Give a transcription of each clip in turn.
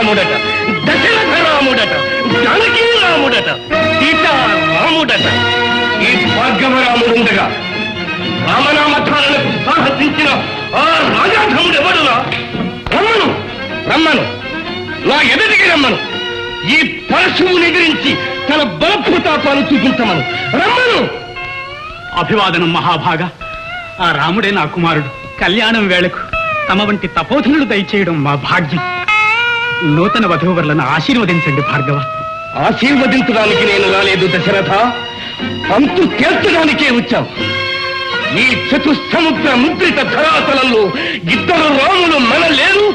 రాముడట, దశరథ రాముడట, జానకీ రాముడట, సీతారాముడట. ఈ భార్గవరాముడుండగా రామనామధారణకు సాహసించిన ఆ రాజాధముడు ఎవడురా? రమ్మను, రమ్మను, నా ఎదుటికి రమ్మను. ఈ పరశువుని ఎదిరించి తన బలభూతాపాలు చూపించమను. రమ్మను. అభివాదనం మహాభాగ. ఆ రాముడే నా కుమారుడు. కళ్యాణం వేళకు తమ వంటి తపోధనులు దయచేయడం మా భాగ్యం. నూతన వధూవరులను ఆశీర్వదించండి భార్గవ. ఆశీర్వదించడానికి నేను రాలేదు దశరథ, అంతు తేల్చడానికే వచ్చాం. ఈ చతుస్సముద్ర ముద్రిత ధరాతలంలో ఇద్దరు రాములు మనలేరు,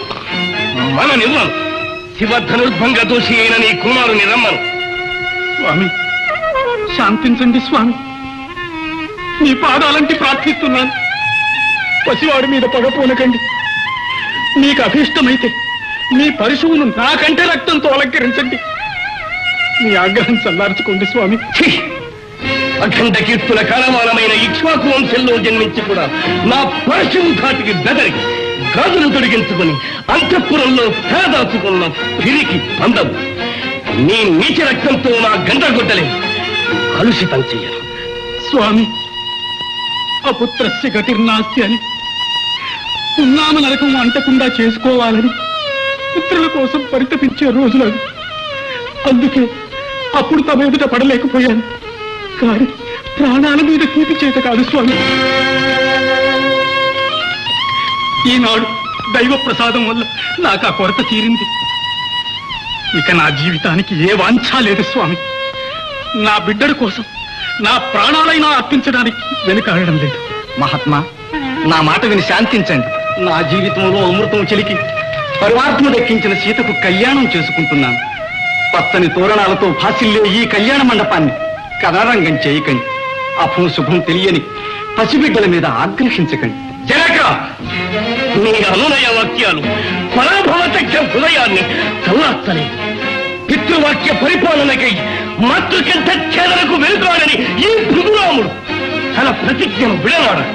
మననివ్వను. శివధనుర్భంగ దోషి అయిన నీ కుమారుని రమ్మను. స్వామి శాంతించండి స్వామి, నీ పాదాలంటి ప్రార్థిస్తున్నాను. పసివాడి మీద పగపోనకండి. మీకు అభీష్టమైతే మీ పరశువును నాకంటే రక్తంతో అలంకరించండి. మీ ఆగ్రహం చల్లార్చుకోండి స్వామి. అఖండ కీర్తుల కాలమానమైన ఇక్ష్వాకు వంశంలో జన్మించి కూడా నా పరశువు ధాటికి బెదరి గాజులు తొడిగించుకుని అంతఃపురంలో తేదాచుకున్న పిరికి పందవు. నీ నీచ రక్తంతో నా గండ్రగొడ్డలే కలుషితం చెయ్యను. స్వామి, అపుత్రస్య గతిర్నాస్తి అని, ఉన్నామ నరకం అంటకుండా చేసుకోవాలని పుత్రుల కోసం పరితపించే రోజులవి. అందుకే అప్పుడు తమ ఎదుట పడలేకపోయాను. కానీ ప్రాణాల మీద తీపి చేత కాదు స్వామి. ఈనాడు దైవ ప్రసాదం వల్ల నాకు ఆ కొరత తీరింది. ఇక నా జీవితానికి ఏ వాంఛ లేదు స్వామి. నా బిడ్డల కోసం నా ప్రాణాలైనా అర్పించడానికి వెనుకాడడం లేదు. మహాత్మా, నా మాట విని శాంతించండి. నా జీవితంలో అమృతం చిలికి పరమాత్మ దక్కించిన సీతకు కళ్యాణం చేసుకుంటున్నాను. పచ్చని తోరణాలతో భాసిల్లే ఈ కళ్యాణ మండపాన్ని కథారంగం చేయకండి. అభం శుభం తెలియని పసిబిడ్డల మీద ఆగ్రహించకండి. జనక, నీ అనునయ వాక్యాలు పరాభవతక్ష హృదయాన్ని చల్లార్చలేదు. పితృవాక్య పరిపాలనకై మాతృకంఠ ఛేదనకు వెనుకాడని ఈ భృగురాముడు తన ప్రతిజ్ఞను విడనాడు.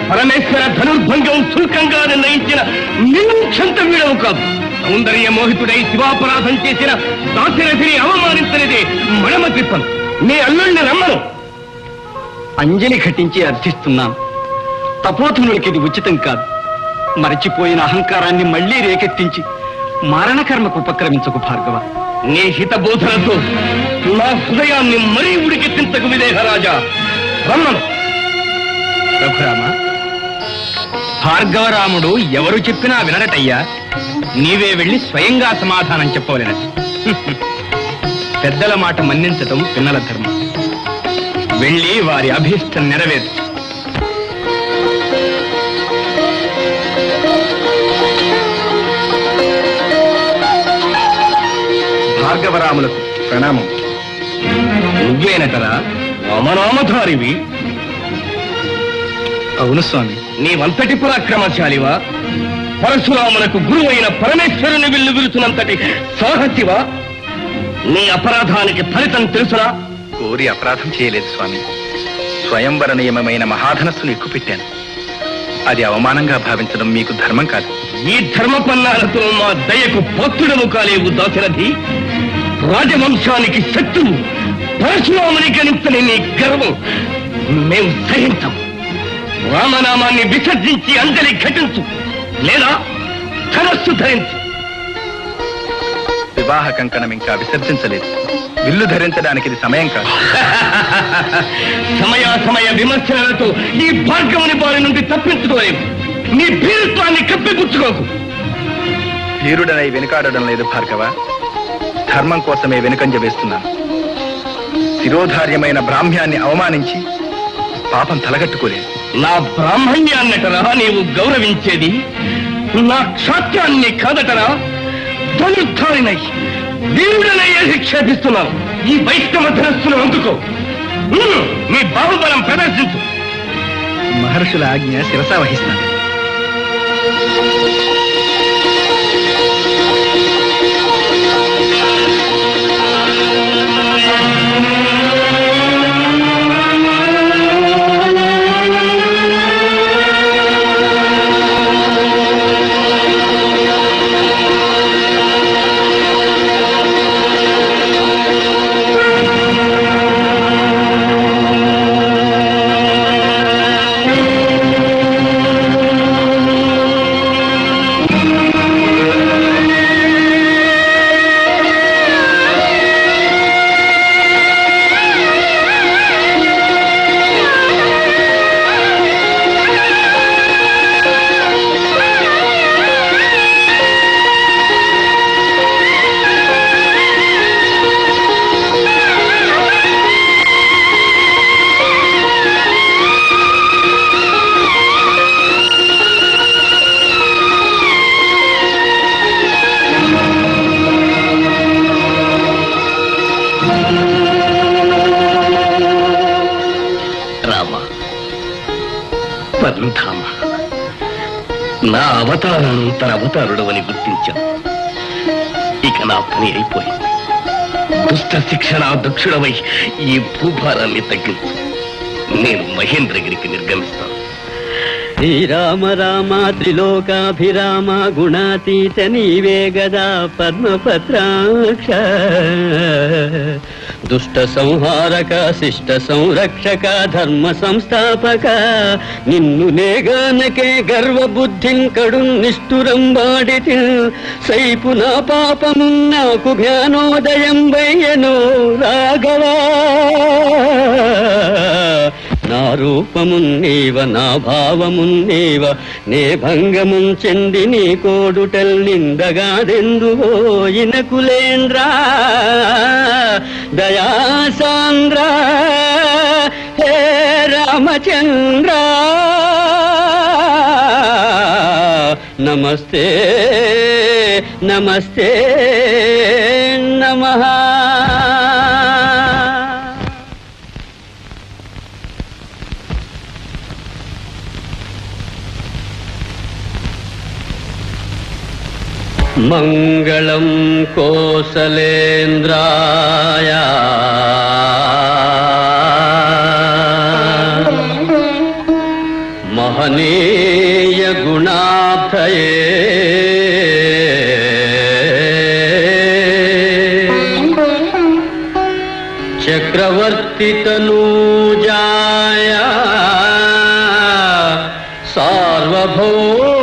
పరమేశ్వర ధనుర్భంగం శుల్కంగా నిర్ణయించిన నింక్షంత వీడవు కాదు. సౌందర్య మోహితుడై శివాపరాధం చేసిన దాశరథిని అవమానించలేదే మడమ తిప్పను. నీ అల్లుణ్ణి రమ్మను. అంజలి ఘటించి అర్థిస్తున్నాను. తపోధనులకి ఇది ఉచితం కాదు. మరచిపోయిన అహంకారాన్ని మళ్లీ రేకెత్తించి మారణకర్మకు ఉపక్రమించకు భార్గవ. నీ హితబోధనతో నా హృదయాన్ని మరీ ఉడికెత్తించకు విదేహరాజా. రమ్మను. రఘురామ, భార్గవరాముడు ఎవరు చెప్పినా వినరటయ్యా. నీవే వెళ్ళి స్వయంగా సమాధానం చెప్పవలెనది. పెద్దల మాట మన్నించటం పిన్నల ధర్మం. వెళ్ళి వారి అభీష్టం నెరవేర్చు. భార్గవరాములకు ప్రణామం. నువ్వేనటరా రామనామధారివి? అవును స్వామి. నీవంతటి పరాక్రమశాలివా? పరశురాములకు గురువైన పరమేశ్వరుని విల్లు విరుచునంతటి సాహసివా? నీ అపరాధానికి ఫలితం తెలుసునా? కోరి అపరాధం చేయలేదు స్వామి. స్వయంవర నియమమైన మహాధనస్సును ఎక్కుపెట్టాను. అది అవమానంగా భావించడం మీకు ధర్మం కాదు. ఈ ధర్మపన్నాలతో మా దయకు భక్తుడము కాలేవు దాశరథి. రాజవంశానికి శత్రువు పరశురాముని గణించని నీ గర్వం మేము సహించం. రామనామాన్ని విసర్జించి అంజలి ఘటించు, లేదా ధనస్సు ధరించు. వివాహ కంకణం ఇంకా విసర్జించలేదు. విల్లు ధరించడానికి ఇది సమయం కాదు. సమయాసమయ విమర్శనలతో ఈ భార్గవుని బారి నుండి తప్పించుకోలేవు. నీ భీరుత్వాన్ని కప్పిపుచ్చుకోకు. ధీరుడనై వెనుకాడడం లేదు భార్గవ. ధర్మం కోసమే వెనుకంజ వేస్తున్నాను. శిరోధార్యమైన బ్రాహ్మ్యాన్ని అవమానించి పాపం తలగట్టుకోలేదు. నా బ్రాహ్మణ్యాన్నటరా నీవు గౌరవించేది? నా క్షాత్యాన్ని కాదటరా? ధనుర్ధారినై వీరుడనై అధిక్షేపిస్తున్నావు. ఈ వైష్ణవ ధనస్సును అందుకో. నీ బాహుబలం ప్రదర్శించు. మహర్షుల ఆజ్ఞ శిరసా వహిస్తాను. పరంధామ, నా అవతారానంతర అవతారుడవని గుర్తించాను. ఇక నా పని అయిపోయింది. దుష్ట శిక్షణ దక్షుడవై ఈ భూభారాన్ని తగ్గించు. నేను మహేంద్రగిరికి నిర్గమిస్తాను. శ్రీరామ రామ త్రిలోకాభిరామ గుణాతీత నీవే గదా పద్మపత్రాక్ష దుష్ట సంహారక శిష్ట సంరక్షక ధర్మ సంస్థాపక నిన్ను నేగానకే గర్వబుద్ధిం కడు నిష్ఠురం వాడితి సైపు నా పాపము నాకు జ్ఞానోదయం వయ్యను రాఘవా నా రూపమున్నీవ నా భావమున్నీవ నే భంగమున్ చెంది నీ కోడుటల్ నిందగాదెందువో ఇనకులేంద్రా దయాసాంద్ర హే రామచంద్ర నమస్తే నమస్తే నమః. మంగళం కోసలేంద్రాయ మహనీయ గుణాబ్ధయే చక్రవర్తి తనూజాయ సార్వభౌమ